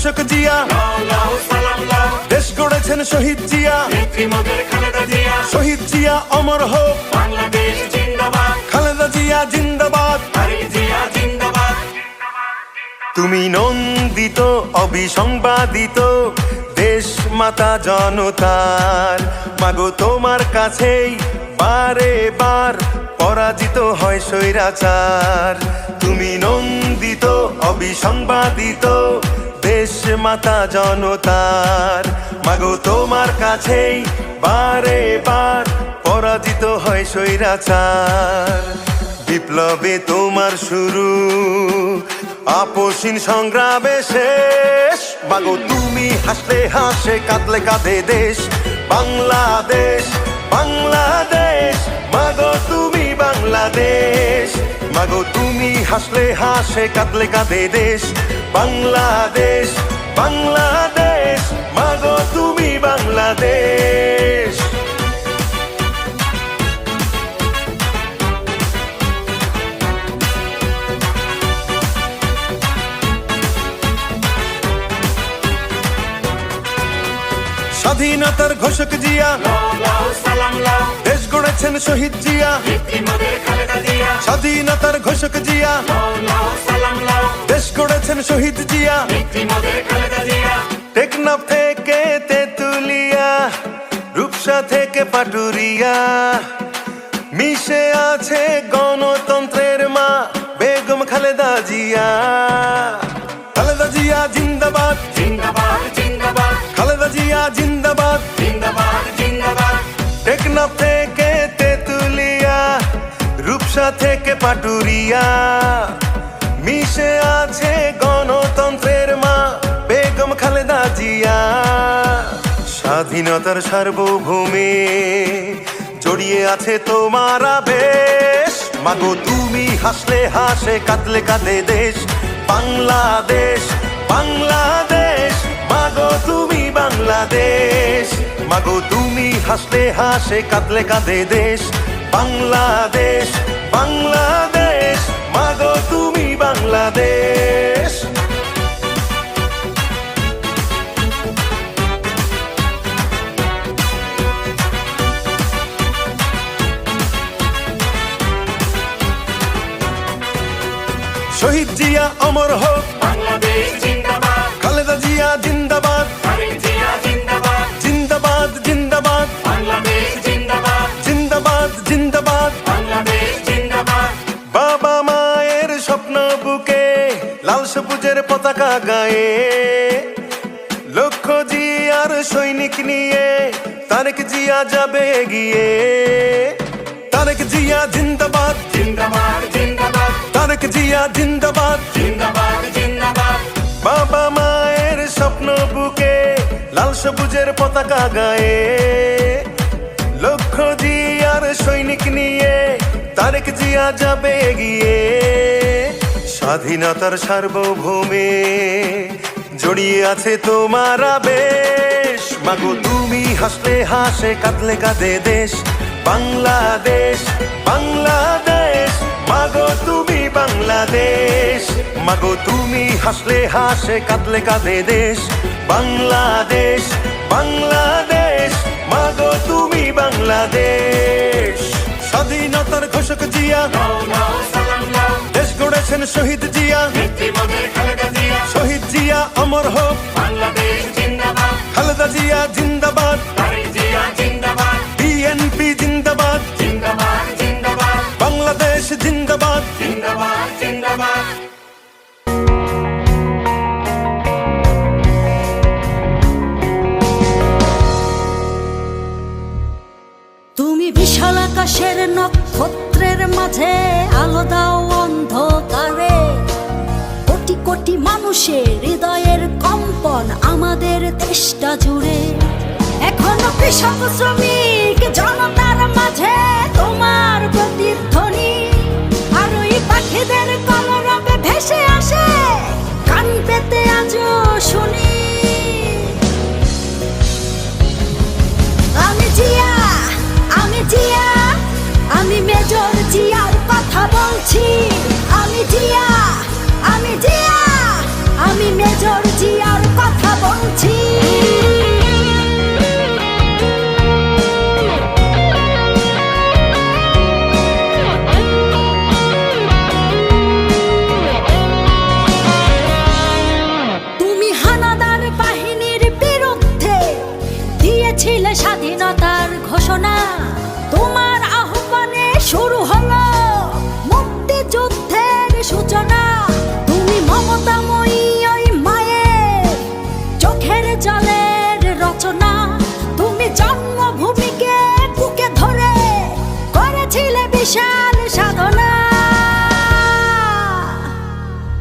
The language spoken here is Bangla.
ঘোষক জিয়া, দেশ গড়েছেন শহীদ জিয়া, শহীদ জিয়া অমর হোক, খালেদা জিয়া জিন্দাবাদ। তুমি নন্দিত অবিসংবাদিত দেশ মাতা জনতার, মাগো তোমার কাছেই বারে বার পরাজিত হয় স্বৈরাচার। তুমি নন্দিত অবিসংবাদিত দেশ মাতা জনতার, মাগো তোমার কাছেই বারে বার পরাজিত হয় স্বৈরাচার। বিপ্লবে তোমার শুরু, আপসীন সংগ্রামে শেষ, মাগো তুমি হাসলে হাসে কাঁদলে কাঁদে দেশ বাংলাদেশ, বাংলাদেশ, মাগো তুমি বাংলাদেশ, মাগো তুমি হাসলে হাসে কাঁদলে কাঁদে দেশ বাংলাদেশ, বাংলাদেশ, মাগো তুমি বাংলাদেশ। স্বাধীনতার ঘোষক জিয়া, দেশ গড়েছেন শহীদ জিয়া, স্বাধীনতার ঘোষক জিয়া, দেশ গড়েছেন শহীদ জিয়া। টেকনাফ থেকে তেতুলিয়া, রূপসা থেকে পাটুরিয়া, মিশে আছে গণতন্ত্রের মা বেগম খালেদা জিয়া। খালেদা জিয়া জিন্দাবাদ, জিন্দাবাদ, জিন্দাবাদ, খালেদা জিয়া জিন্দাবাদ, জিন্দাবাদ, জিন্দাবাদ। টেকনাফ থেকে তেতুলিয়া, রূপসা থেকে পাটুরিয়া, মিশে আছে গণতন্ত্রের মা বেগম খালেদা জিয়া। স্বাধীনতার সার্বভৌমে জড়িয়ে আছে তোমার আবেশ, মাগো তুমি হাসলে হাসে কাঁদলে কাঁদে দেশ বাংলাদেশ, বাংলাদেশ, মাগো তুমি বাংলাদেশ, মাগো তুমি হাসলে হাসে কাঁদলে কাঁদে দেশ বাংলাদেশ, বাংলাদেশ, মাগো তুমি বাংলাদেশ। শহীদ জিয়া অমর হোক, বাংলাদেশ জিন্দাবাদ, খালেদা জিয়া জিন্দাবাদ, জিন্দাবাদ, জিন্দাবাদ, বাংলাদেশ জিন্দাবাদ, জিন্দাবাদ, জিন্দাবাদ, বাংলাদেশ জিন্দাবাদ। বাবা মায়ের স্বপ্ন বুকে লাল সবুজের পতাকা গায়ে, লক্ষ্য জিয়ার সৈনিক নিয়ে তারেক জিয়া যাবে এগিয়ে। তারেক জিয়া জিন্দাবাদ, জিন্দাবাদ, জিন্দাবাদ, তারেক জিয়া জিন্দাবাদ, জিন্দাবাদ, জিন্দাবাদ। বাবা মায়ের স্বপ্ন বুকে লাল সবুজের পতাকা গায়ে, লক্ষ্য জিয়ার সৈনিক নিয়ে তারেক জিয়া যাবে এগিয়ে। স্বাধীনতার সার্বভৌমে জড়িয়ে আছে তোমার আবেশ, মাগো তুমি হাসলে হাসে কাঁদলে কাঁদে দেশ বাংলাদেশ, বাংলাদেশ, মাগো তুমি বাংলাদেশ, মাগো তুমি হাসলে হাসে কাঁদলে কাঁদে দেশ বাংলাদেশ, বাংলাদেশ, মাগো তুমি বাংলাদেশ। স্বাধীনতার ঘোষক জিয়া, দেশ গড়েছেন শহীদ জিয়া, শহীদ জিয়া অমর হোক, খালেদা জিয়া জিন্দাবাদ, বিএনপি জিন্দাবাদ, বাংলাদেশ জিন্দাবাদ, জিন্দাবাদ, জিন্দাবাদ। তুমি বিশাল আকাশের নক্ষত্রের মাঝে আলো দাও অন্ধকারে, কোটি কোটি মানুষের হৃদয়ের কম্পন আমাদের দেশটা জুড়ে। এখনো কৃষক শ্রমিক জনতার মাঝে তোমার প্রতিধ্বনি, আর ওই পাখিদের কলরবে ভেসে আসে কান পেতে আজও শুনি। আমি জিয়া, আমি জিয়া, আমি মেজর জিয়ার কথা বলছি। আমি জিয়া, আমি জিয়া, আমি মেজর জিয়ার কথা বলছি। তুমি হানাদার বাহিনীর বিরুদ্ধে দিয়েছিলে স্বাধীনতার ঘোষণা। তোমার আহ্বানে শুরু হলো মুক্তিযুদ্ধের সূচনা। তুমি মমতাময়ী ওই মায়ের চোখের জলের রচনা। তুমি জন্মভূমিকে বুকে ধরে করেছিলে বিশাল